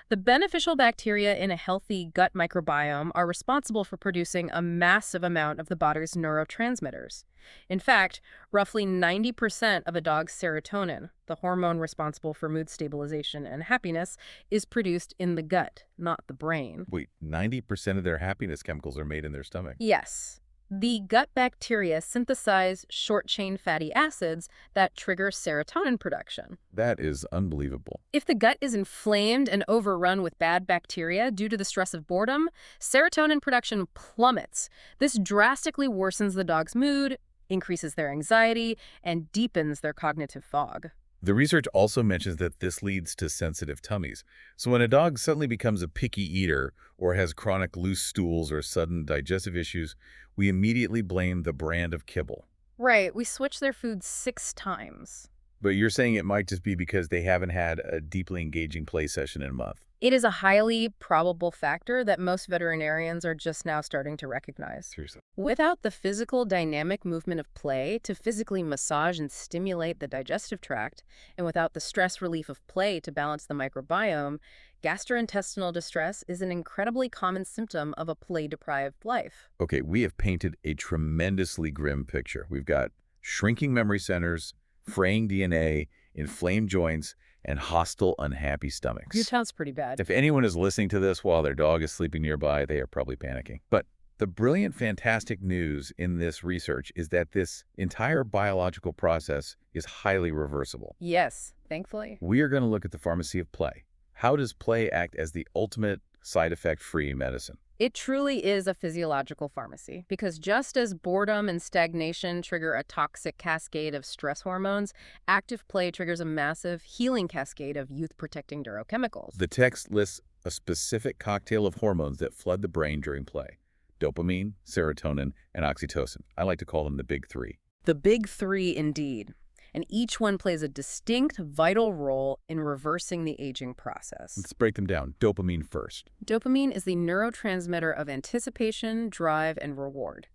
Speaker 2: The beneficial bacteria in a healthy gut microbiome are responsible for producing a massive amount of the body's neurotransmitters. In fact, roughly 90% of a dog's serotonin, the hormone responsible for mood stabilization and happiness, is produced in the gut, not the brain.
Speaker 1: Wait, 90% of their happiness chemicals are made in their stomach.
Speaker 2: Yes. The gut bacteria synthesize short-chain fatty acids that trigger serotonin production.
Speaker 1: That is unbelievable.
Speaker 2: If the gut is inflamed and overrun with bad bacteria due to the stress of boredom, serotonin production plummets. This drastically worsens the dog's mood, increases their anxiety, and deepens their cognitive fog.
Speaker 1: The research also mentions that this leads to sensitive tummies. So when a dog suddenly becomes a picky eater or has chronic loose stools or sudden digestive issues, we immediately blame the brand of kibble.
Speaker 2: Right, we switch their food 6 times.
Speaker 1: But you're saying it might just be because they haven't had a deeply engaging play session in a month.
Speaker 2: It is a highly probable factor that most veterinarians are just now starting to recognize.
Speaker 1: Seriously.
Speaker 2: Without the physical dynamic movement of play to physically massage and stimulate the digestive tract, and without the stress relief of play to balance the microbiome, gastrointestinal distress is an incredibly common symptom of a play-deprived life.
Speaker 1: Okay, we have painted a tremendously grim picture. We've got shrinking memory centers, fraying DNA, inflamed joints, and hostile, unhappy stomachs.
Speaker 2: It sounds pretty bad.
Speaker 1: If anyone is listening to this while their dog is sleeping nearby, they are probably panicking. But the brilliant, fantastic news in this research is that this entire biological process is highly reversible.
Speaker 2: Yes, thankfully.
Speaker 1: We are going to look at the pharmacy of play. How does play act as the ultimate side effect-free medicine?
Speaker 2: It truly is a physiological pharmacy, because just as boredom and stagnation trigger a toxic cascade of stress hormones, active play triggers a massive healing cascade of youth-protecting neurochemicals.
Speaker 1: The text lists a specific cocktail of hormones that flood the brain during play: dopamine, serotonin, and oxytocin. I like to call them the big three.
Speaker 2: The big 3 indeed. And each one plays a distinct, vital role in reversing the aging process.
Speaker 1: Let's break them down. Dopamine first.
Speaker 2: Dopamine is the neurotransmitter of anticipation, drive, and reward.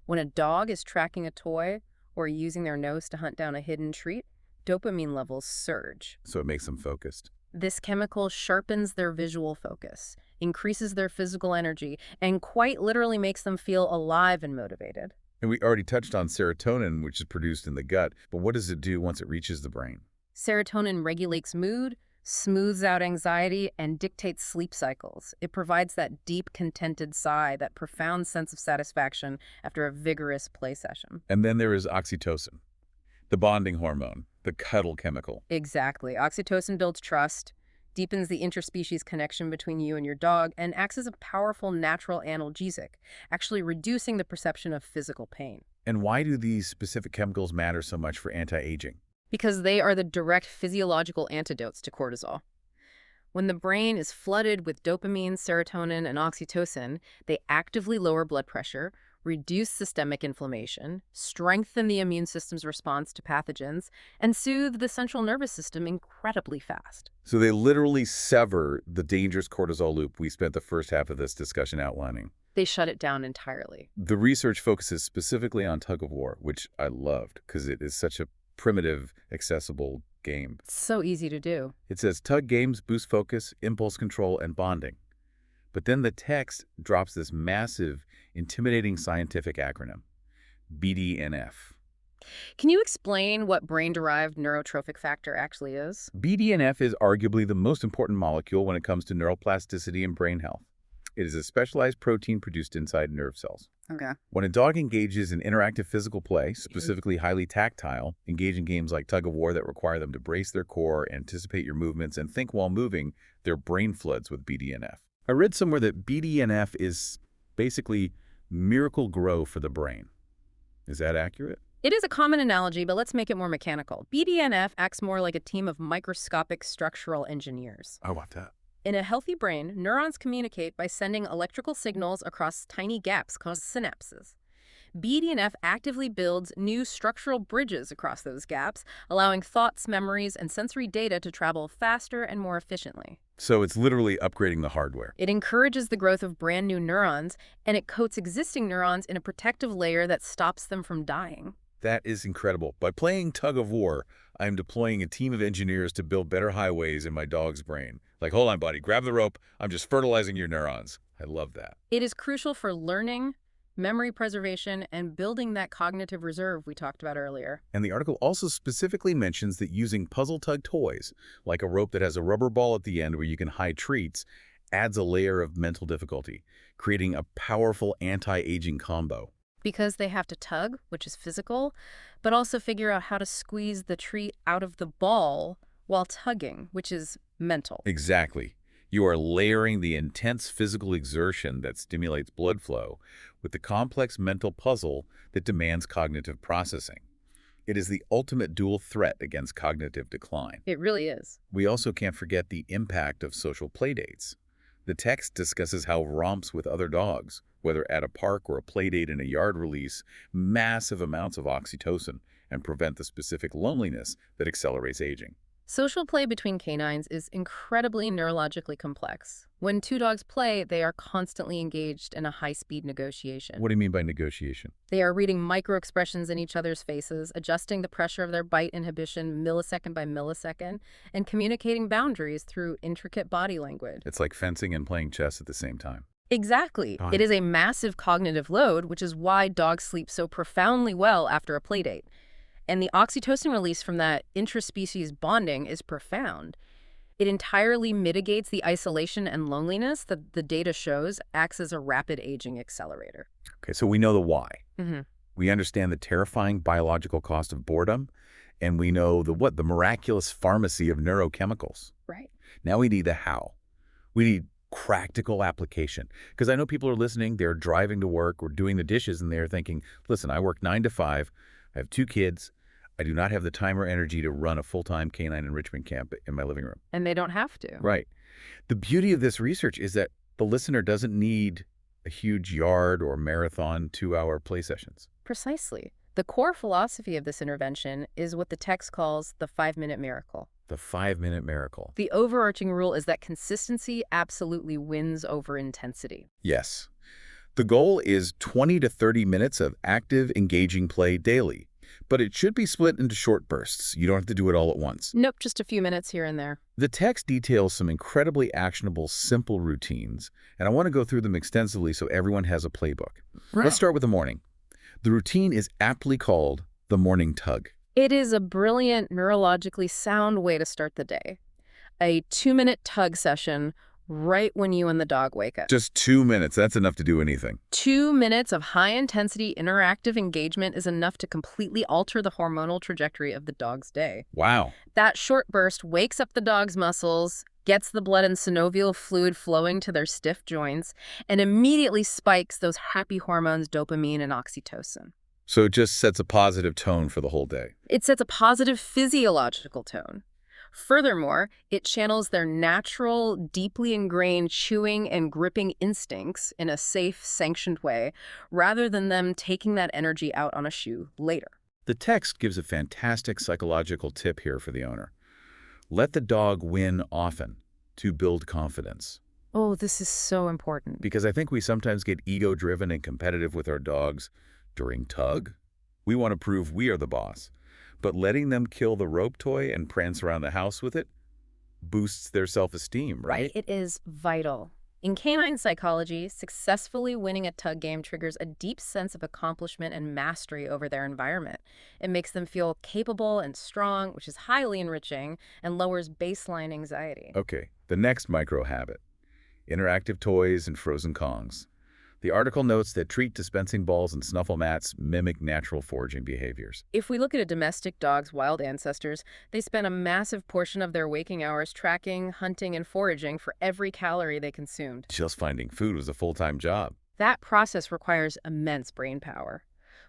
Speaker 2: When a dog is tracking a toy or using their nose to hunt down a hidden treat, dopamine levels surge.
Speaker 1: So it makes them focused.
Speaker 2: This chemical sharpens their visual focus, increases their physical energy, and quite literally makes them feel alive and motivated.
Speaker 1: And we already touched on serotonin, which is produced in the gut, but what does it do once it reaches the brain?
Speaker 2: Serotonin regulates mood, smooths out anxiety, and dictates sleep cycles. It provides that deep, contented sigh, that profound sense of satisfaction after a vigorous play session.
Speaker 1: And then there is oxytocin, the bonding hormone, the cuddle chemical.
Speaker 2: Exactly. Oxytocin builds trust, deepens the interspecies connection between you and your dog, and acts as a powerful natural analgesic, actually reducing the perception of physical pain.
Speaker 1: And why do these specific chemicals matter so much for anti-aging?
Speaker 2: Because they are the direct physiological antidotes to cortisol. When the brain is flooded with dopamine, serotonin, and oxytocin, they actively lower blood pressure, reduce systemic inflammation, strengthen the immune system's response to pathogens, and soothe the central nervous system incredibly fast.
Speaker 1: So they literally sever the dangerous cortisol loop we spent the first half of this discussion outlining.
Speaker 2: They shut it down entirely.
Speaker 1: The research focuses specifically on tug-of-war, which I loved because it is such a primitive, accessible game.
Speaker 2: It's so easy to do.
Speaker 1: It says tug games boost focus, impulse control, and bonding. But then the text drops this massive, intimidating scientific acronym, BDNF.
Speaker 2: Can you explain what brain-derived neurotrophic factor actually is?
Speaker 1: BDNF is arguably the most important molecule when it comes to neuroplasticity and brain health. It is a specialized protein produced inside nerve cells.
Speaker 2: Okay.
Speaker 1: When a dog engages in interactive physical play, specifically highly tactile, engage in games like tug of war that require them to brace their core, anticipate your movements, and think while moving, their brain floods with BDNF. I read somewhere that BDNF is basically miracle grow for the brain. Is that accurate?
Speaker 2: It is a common analogy, but let's make it more mechanical. BDNF acts more like a team of microscopic structural engineers.
Speaker 1: I want that.
Speaker 2: In a healthy brain, neurons communicate by sending electrical signals across tiny gaps called synapses. BDNF actively builds new structural bridges across those gaps, allowing thoughts, memories, and sensory data to travel faster and more efficiently.
Speaker 1: So it's literally upgrading the hardware.
Speaker 2: It encourages the growth of brand new neurons, and it coats existing neurons in a protective layer that stops them from dying.
Speaker 1: That is incredible. By playing tug of war, I'm deploying a team of engineers to build better highways in my dog's brain. Like, hold on, buddy, grab the rope. I'm just fertilizing your neurons. I love that.
Speaker 2: It is crucial for learning, memory preservation, and building that cognitive reserve we talked about earlier.
Speaker 1: And the article also specifically mentions that using puzzle tug toys, like a rope that has a rubber ball at the end where you can hide treats, adds a layer of mental difficulty, creating a powerful anti-aging combo.
Speaker 2: Because they have to tug, which is physical, but also figure out how to squeeze the treat out of the ball while tugging, which is mental.
Speaker 1: Exactly. You are layering the intense physical exertion that stimulates blood flow with the complex mental puzzle that demands cognitive processing. It is the ultimate dual threat against cognitive decline.
Speaker 2: It really is.
Speaker 1: We also can't forget the impact of social playdates. The text discusses how romps with other dogs, whether at a park or a playdate in a yard, release massive amounts of oxytocin and prevent the specific loneliness that accelerates aging.
Speaker 2: Social play between canines is incredibly neurologically complex. When two dogs play, they are constantly engaged in a high-speed negotiation.
Speaker 1: What do you mean by negotiation?
Speaker 2: They are reading micro-expressions in each other's faces, adjusting the pressure of their bite inhibition millisecond by millisecond, and communicating boundaries through intricate body language.
Speaker 1: It's like fencing and playing chess at the same time.
Speaker 2: Exactly. It is a massive cognitive load, which is why dogs sleep so profoundly well after a playdate. And the oxytocin release from that intraspecies bonding is profound. It entirely mitigates the isolation and loneliness that the data shows acts as a rapid aging accelerator.
Speaker 1: Okay, so we know the why.
Speaker 2: Mm-hmm.
Speaker 1: We understand the terrifying biological cost of boredom, and we know the miraculous pharmacy of neurochemicals.
Speaker 2: Right.
Speaker 1: Now we need the how. We need practical application. Because I know people are listening, they're driving to work or doing the dishes, and they're thinking, listen, I work 9 to 5, I have 2 kids, I do not have the time or energy to run a full-time canine enrichment camp in my living room.
Speaker 2: And they don't have to.
Speaker 1: Right. The beauty of this research is that the listener doesn't need a huge yard or marathon 2-hour play sessions.
Speaker 2: Precisely. The core philosophy of this intervention is what the text calls the 5-minute miracle.
Speaker 1: The 5-minute miracle.
Speaker 2: The overarching rule is that consistency absolutely wins over intensity.
Speaker 1: Yes. The goal is 20 to 30 minutes of active, engaging play daily. But it should be split into short bursts. You don't have to do it all at once.
Speaker 2: Nope, just a few minutes here and there.
Speaker 1: The text details some incredibly actionable, simple routines, and I want to go through them extensively so everyone has a playbook. Right. Let's start with the morning. The routine is aptly called the morning tug.
Speaker 2: It is a brilliant, neurologically sound way to start the day. A 2-minute tug session right when you and the dog wake up.
Speaker 1: Just 2 minutes. That's enough to do anything.
Speaker 2: 2 minutes of high-intensity interactive engagement is enough to completely alter the hormonal trajectory of the dog's day.
Speaker 1: Wow.
Speaker 2: That short burst wakes up the dog's muscles, gets the blood and synovial fluid flowing to their stiff joints, and immediately spikes those happy hormones dopamine and oxytocin.
Speaker 1: So it just sets a positive tone for the whole day.
Speaker 2: It sets a positive physiological tone. Furthermore, it channels their natural, deeply ingrained chewing and gripping instincts in a safe, sanctioned way, rather than them taking that energy out on a shoe later.
Speaker 1: The text gives a fantastic psychological tip here for the owner. Let the dog win often to build confidence.
Speaker 2: Oh, this is so important.
Speaker 1: Because I think we sometimes get ego-driven and competitive with our dogs during tug. We want to prove we are the boss. But letting them kill the rope toy and prance around the house with it boosts their self-esteem, right?
Speaker 2: It is vital. In canine psychology, successfully winning a tug game triggers a deep sense of accomplishment and mastery over their environment. It makes them feel capable and strong, which is highly enriching and lowers baseline anxiety.
Speaker 1: Okay, the next micro habit: interactive toys and frozen Kongs. The article notes that treat dispensing balls and snuffle mats mimic natural foraging behaviors.
Speaker 2: If we look at a domestic dog's wild ancestors, they spend a massive portion of their waking hours tracking, hunting, and foraging for every calorie they consumed.
Speaker 1: Just finding food was a full-time job.
Speaker 2: That process requires immense brain power.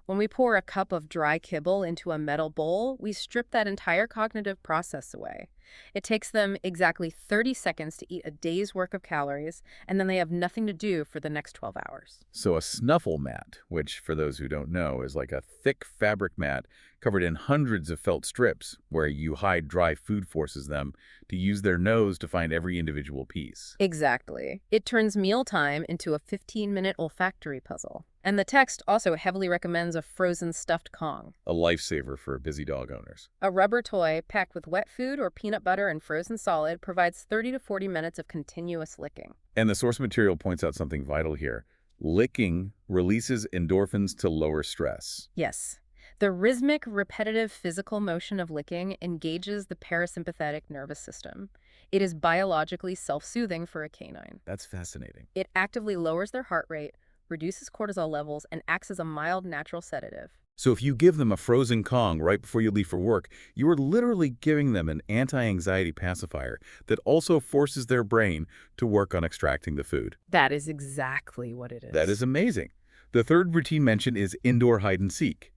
Speaker 2: When we pour a cup of dry kibble into a metal bowl, we strip that entire cognitive process away. It takes them exactly 30 seconds to eat a day's worth of calories, and then they have nothing to do for the next 12 hours.
Speaker 1: So a snuffle mat, which for those who don't know is like a thick fabric mat covered in hundreds of felt strips where you hide dry food, forces them to use their nose to find every individual piece.
Speaker 2: Exactly. It turns mealtime into a 15-minute olfactory puzzle. And the text also heavily recommends a frozen stuffed Kong,
Speaker 1: A lifesaver for busy dog owners.
Speaker 2: a rubber toy packed with wet food or peanut butter and frozen solid provides 30 to 40 minutes of continuous licking.
Speaker 1: And the source material points out something vital here. Licking releases endorphins to lower stress.
Speaker 2: Yes. The rhythmic, repetitive physical motion of licking engages the parasympathetic nervous system. It is biologically self-soothing for a canine.
Speaker 1: That's fascinating.
Speaker 2: It actively lowers their heart rate, reduces cortisol levels, and acts as a mild natural sedative.
Speaker 1: So if you give them a frozen Kong right before you leave for work, you are literally giving them an anti-anxiety pacifier that also forces their brain to work on extracting the food.
Speaker 2: That is exactly what it is.
Speaker 1: That is amazing. The third routine mentioned is indoor hide and seek.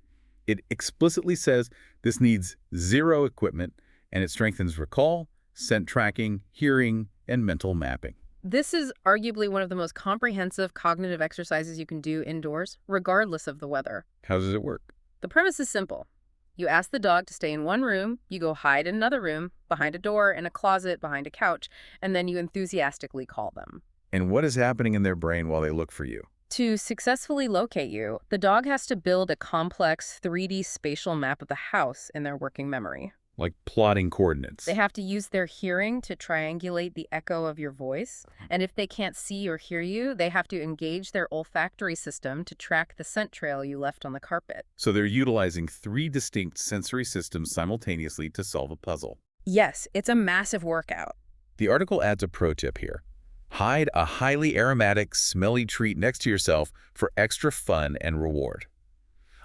Speaker 1: It explicitly says this needs zero equipment, and it strengthens recall, scent tracking, hearing, and mental mapping.
Speaker 2: This is arguably one of the most comprehensive cognitive exercises you can do indoors, regardless of the weather.
Speaker 1: How does it work?
Speaker 2: The premise is simple. You ask the dog to stay in one room, you go hide in another room, behind a door, in a closet, behind a couch, and then you enthusiastically call them.
Speaker 1: And what is happening in their brain while they look for you?
Speaker 2: To successfully locate you, the dog has to build a complex 3D spatial map of the house in their working memory.
Speaker 1: Like plotting coordinates.
Speaker 2: They have to use their hearing to triangulate the echo of your voice. And if they can't see or hear you, they have to engage their olfactory system to track the scent trail you left on the carpet.
Speaker 1: So they're utilizing 3 distinct sensory systems simultaneously to solve a puzzle.
Speaker 2: Yes, it's a massive workout.
Speaker 1: The article adds a pro tip here. Hide a highly aromatic, smelly treat next to yourself for extra fun and reward.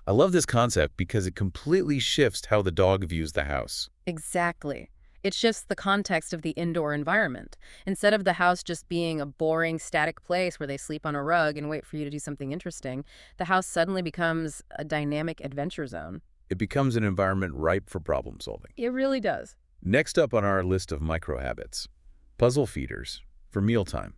Speaker 1: I love this concept because it completely shifts how the dog views the house.
Speaker 2: Exactly. It shifts the context of the indoor environment. Instead of the house just being a boring, static place where they sleep on a rug and wait for you to do something interesting, the house suddenly becomes a dynamic adventure zone.
Speaker 1: It becomes an environment ripe for problem solving.
Speaker 2: It really does.
Speaker 1: Next up on our list of micro habits, puzzle feeders for mealtime.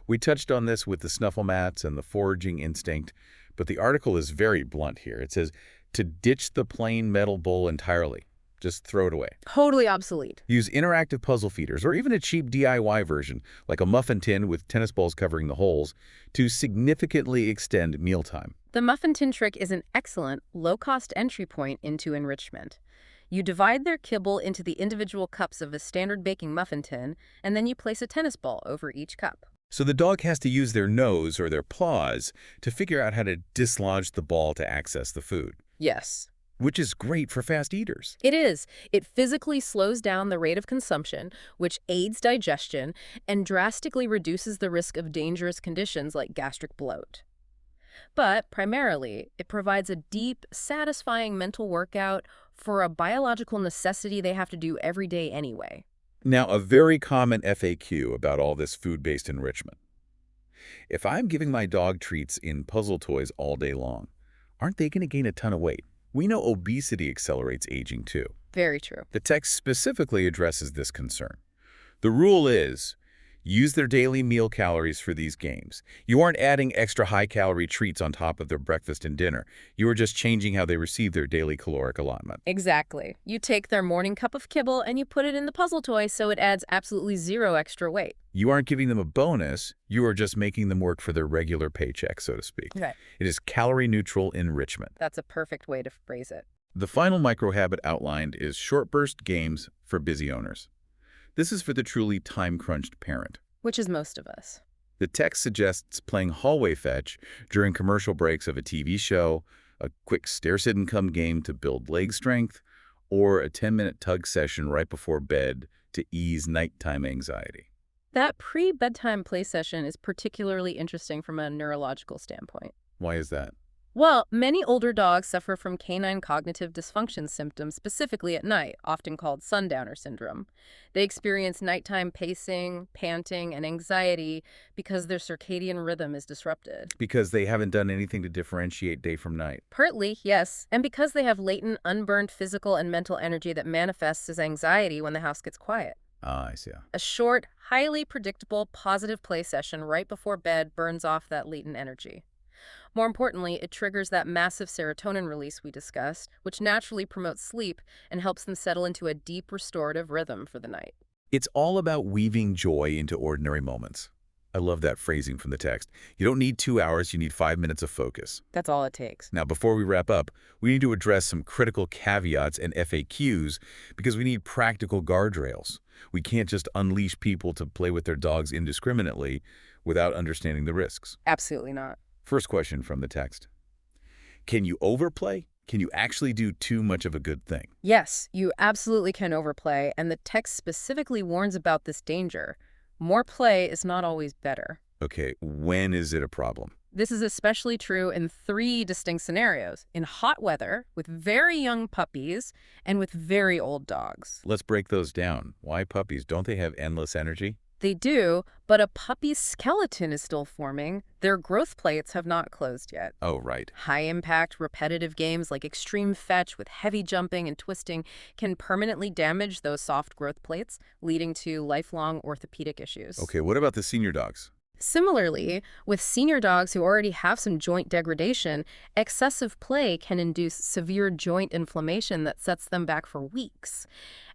Speaker 1: We touched on this with the snuffle mats and the foraging instinct, but the article is very blunt here. It says to ditch the plain metal bowl entirely. Just throw it away.
Speaker 2: Totally obsolete.
Speaker 1: Use interactive puzzle feeders or even a cheap DIY version, like a muffin tin with tennis balls covering the holes, to significantly extend mealtime.
Speaker 2: The muffin tin trick is an excellent, low-cost entry point into enrichment. You divide their kibble into the individual cups of a standard baking muffin tin, and then you place a tennis ball over each cup.
Speaker 1: So the dog has to use their nose or their paws to figure out how to dislodge the ball to access the food.
Speaker 2: Yes.
Speaker 1: Which is great for fast eaters.
Speaker 2: It is. It physically slows down the rate of consumption, which aids digestion and drastically reduces the risk of dangerous conditions like gastric bloat. But primarily, it provides a deep, satisfying mental workout for a biological necessity they have to do every day anyway.
Speaker 1: Now, a very common FAQ about all this food-based enrichment. If I'm giving my dog treats in puzzle toys all day long, aren't they going to gain a ton of weight? We know obesity accelerates aging too.
Speaker 2: Very true.
Speaker 1: The text specifically addresses this concern. The rule is, use their daily meal calories for these games. You aren't adding extra high-calorie treats on top of their breakfast and dinner. You are just changing how they receive their daily caloric allotment.
Speaker 2: Exactly. You take their morning cup of kibble and you put it in the puzzle toy so it adds absolutely zero extra weight.
Speaker 1: You aren't giving them a bonus. You are just making them work for their regular paycheck, so to speak.
Speaker 2: Right.
Speaker 1: It is calorie-neutral enrichment.
Speaker 2: That's a perfect way to phrase it.
Speaker 1: The final micro-habit outlined is short-burst games for busy owners. This is for the truly time-crunched parent.
Speaker 2: Which is most of us.
Speaker 1: The text suggests playing hallway fetch during commercial breaks of a TV show, a quick stare-sit-and-come game to build leg strength, or a 10-minute tug session right before bed to ease nighttime anxiety.
Speaker 2: That pre-bedtime play session is particularly interesting from a neurological standpoint.
Speaker 1: Why is that?
Speaker 2: Well, many older dogs suffer from canine cognitive dysfunction symptoms specifically at night, often called sundowner syndrome. They experience nighttime pacing, panting, and anxiety because their circadian rhythm is disrupted.
Speaker 1: Because they haven't done anything to differentiate day from night.
Speaker 2: Partly, yes, and because they have latent, unburned physical and mental energy that manifests as anxiety when the house gets quiet.
Speaker 1: Ah, I see.
Speaker 2: A short, highly predictable, positive play session right before bed burns off that latent energy. More importantly, it triggers that massive serotonin release we discussed, which naturally promotes sleep and helps them settle into a deep restorative rhythm for the night.
Speaker 1: It's all about weaving joy into ordinary moments. I love that phrasing from the text. You don't need 2 hours, you need 5 minutes of focus.
Speaker 2: That's all it takes.
Speaker 1: Now, before we wrap up, we need to address some critical caveats and FAQs because we need practical guardrails. We can't just unleash people to play with their dogs indiscriminately without understanding the risks.
Speaker 2: Absolutely not.
Speaker 1: First question from the text. Can you overplay? Can you actually do too much of a good thing?
Speaker 2: Yes, you absolutely can overplay, and the text specifically warns about this danger. More play is not always better.
Speaker 1: Okay, when is it a problem?
Speaker 2: This is especially true in 3 distinct scenarios: in hot weather, with very young puppies, and with very old dogs.
Speaker 1: Let's break those down. Why puppies? Don't they have endless energy?
Speaker 2: They do, but a puppy's skeleton is still forming. Their growth plates have not closed yet.
Speaker 1: Oh, right.
Speaker 2: High-impact, repetitive games like extreme fetch with heavy jumping and twisting can permanently damage those soft growth plates, leading to lifelong orthopedic issues.
Speaker 1: Okay, what about the senior dogs?
Speaker 2: Similarly, with senior dogs who already have some joint degradation, excessive play can induce severe joint inflammation that sets them back for weeks.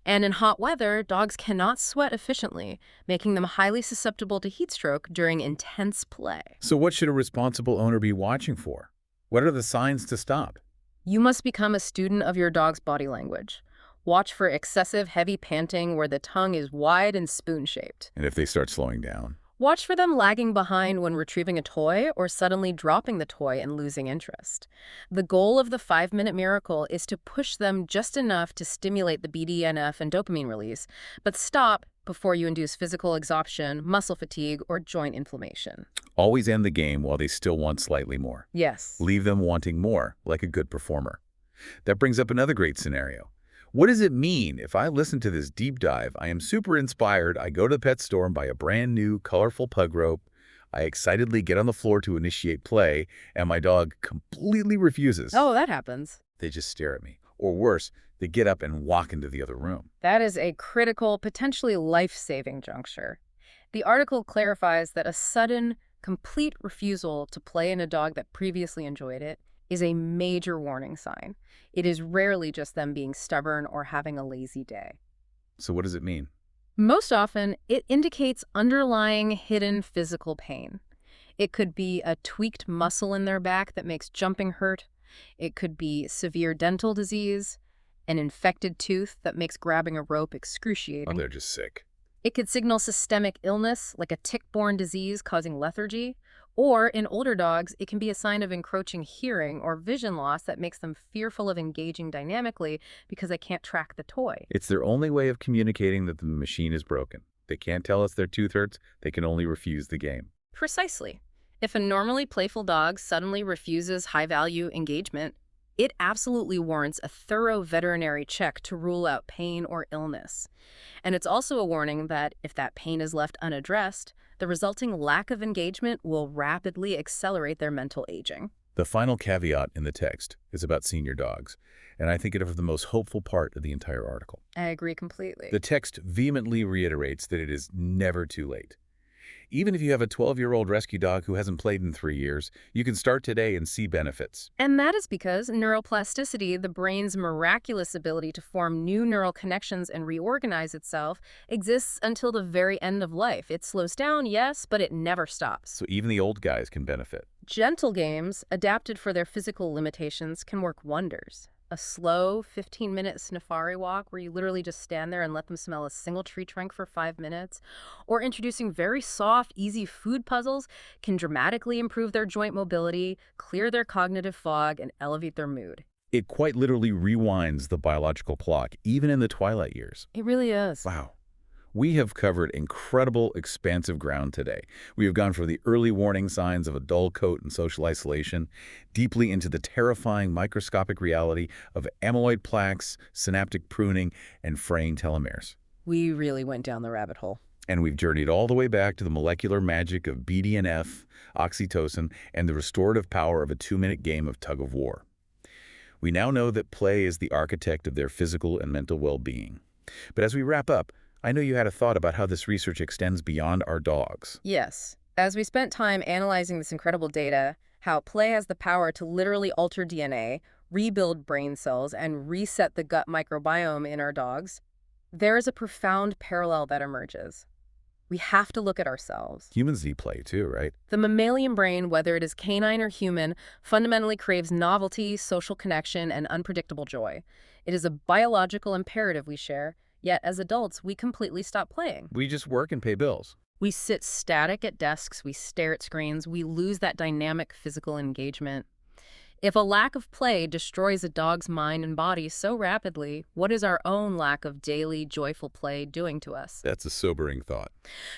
Speaker 2: And in hot weather, dogs cannot sweat efficiently, making them highly susceptible to heat stroke during intense play.
Speaker 1: So what should a responsible owner be watching for? What are the signs to stop?
Speaker 2: You must become a student of your dog's body language. Watch for excessive heavy panting where the tongue is wide and spoon-shaped.
Speaker 1: And if they start slowing down?
Speaker 2: Watch for them lagging behind when retrieving a toy or suddenly dropping the toy and losing interest. The goal of the 5-minute miracle is to push them just enough to stimulate the BDNF and dopamine release, but stop before you induce physical exhaustion, muscle fatigue, or joint inflammation.
Speaker 1: Always end the game while they still want slightly more.
Speaker 2: Yes.
Speaker 1: Leave them wanting more, like a good performer. That brings up another great scenario. What does it mean if I listen to this deep dive? I am super inspired. I go to the pet store and buy a brand new, colorful pug rope. I excitedly get on the floor to initiate play, and my dog completely refuses.
Speaker 2: Oh, that happens.
Speaker 1: They just stare at me. Or worse, they get up and walk into the other room.
Speaker 2: That is a critical, potentially life-saving juncture. The article clarifies that a sudden, complete refusal to play in a dog that previously enjoyed it is a major warning sign. It is rarely just them being stubborn or having a lazy day.
Speaker 1: So what does it mean?
Speaker 2: Most often, it indicates underlying hidden physical pain. It could be a tweaked muscle in their back that makes jumping hurt. It could be severe dental disease, an infected tooth that makes grabbing a rope excruciating.
Speaker 1: Oh, they're just sick.
Speaker 2: It could signal systemic illness, like a tick-borne disease causing lethargy. Or, in older dogs, it can be a sign of encroaching hearing or vision loss that makes them fearful of engaging dynamically because they can't track the toy.
Speaker 1: It's their only way of communicating that the machine is broken. They can't tell us their tooth hurts. They can only refuse the game.
Speaker 2: Precisely. If a normally playful dog suddenly refuses high-value engagement, it absolutely warrants a thorough veterinary check to rule out pain or illness. And it's also a warning that if that pain is left unaddressed, the resulting lack of engagement will rapidly accelerate their mental aging.
Speaker 1: The final caveat in the text is about senior dogs, and I think it is the most hopeful part of the entire article.
Speaker 2: I agree completely.
Speaker 1: The text vehemently reiterates that it is never too late. Even if you have a 12-year-old rescue dog who hasn't played in 3 years, you can start today and see benefits.
Speaker 2: And that is because neuroplasticity, the brain's miraculous ability to form new neural connections and reorganize itself, exists until the very end of life. It slows down, yes, but it never stops.
Speaker 1: So even the old guys can benefit.
Speaker 2: Gentle games, adapted for their physical limitations, can work wonders. A slow 15-minute safari walk where you literally just stand there and let them smell a single tree trunk for 5 minutes, or introducing very soft, easy food puzzles can dramatically improve their joint mobility, clear their cognitive fog, and elevate their mood.
Speaker 1: It quite literally rewinds the biological clock, even in the twilight years.
Speaker 2: It really is.
Speaker 1: Wow. We have covered incredible, expansive ground today. We have gone from the early warning signs of a dull coat and social isolation, deeply into the terrifying microscopic reality of amyloid plaques, synaptic pruning, and fraying telomeres.
Speaker 2: We really went down the rabbit hole.
Speaker 1: And we've journeyed all the way back to the molecular magic of BDNF, oxytocin, and the restorative power of a 2-minute game of tug-of-war. We now know that play is the architect of their physical and mental well-being. But as we wrap up, I know you had a thought about how this research extends beyond our dogs.
Speaker 2: Yes. As we spent time analyzing this incredible data, how play has the power to literally alter DNA, rebuild brain cells, and reset the gut microbiome in our dogs, there is a profound parallel that emerges. We have to look at ourselves.
Speaker 1: Humans need play too, right?
Speaker 2: The mammalian brain, whether it is canine or human, fundamentally craves novelty, social connection, and unpredictable joy. It is a biological imperative we share, yet as adults, we completely stop playing.
Speaker 1: We just work and pay bills.
Speaker 2: We sit static at desks, we stare at screens, we lose that dynamic physical engagement. If a lack of play destroys a dog's mind and body so rapidly, what is our own lack of daily, joyful play doing to us?
Speaker 1: That's a sobering thought.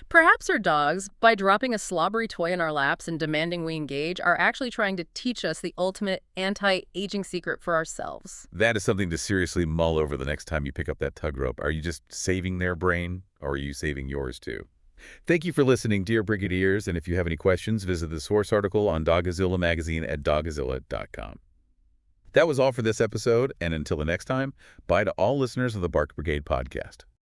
Speaker 2: Perhaps our dogs, by dropping a slobbery toy in our laps and demanding we engage, are actually trying to teach us the ultimate anti-aging secret for ourselves.
Speaker 1: That is something to seriously mull over the next time you pick up that tug rope. Are you just saving their brain, or are you saving yours too? Thank you for listening, dear Brigadiers, and if you have any questions, visit the source article on Doggozila Magazine at doggozila.com. That was all for this episode, and until the next time, bye to all listeners of the Bark Brigade podcast.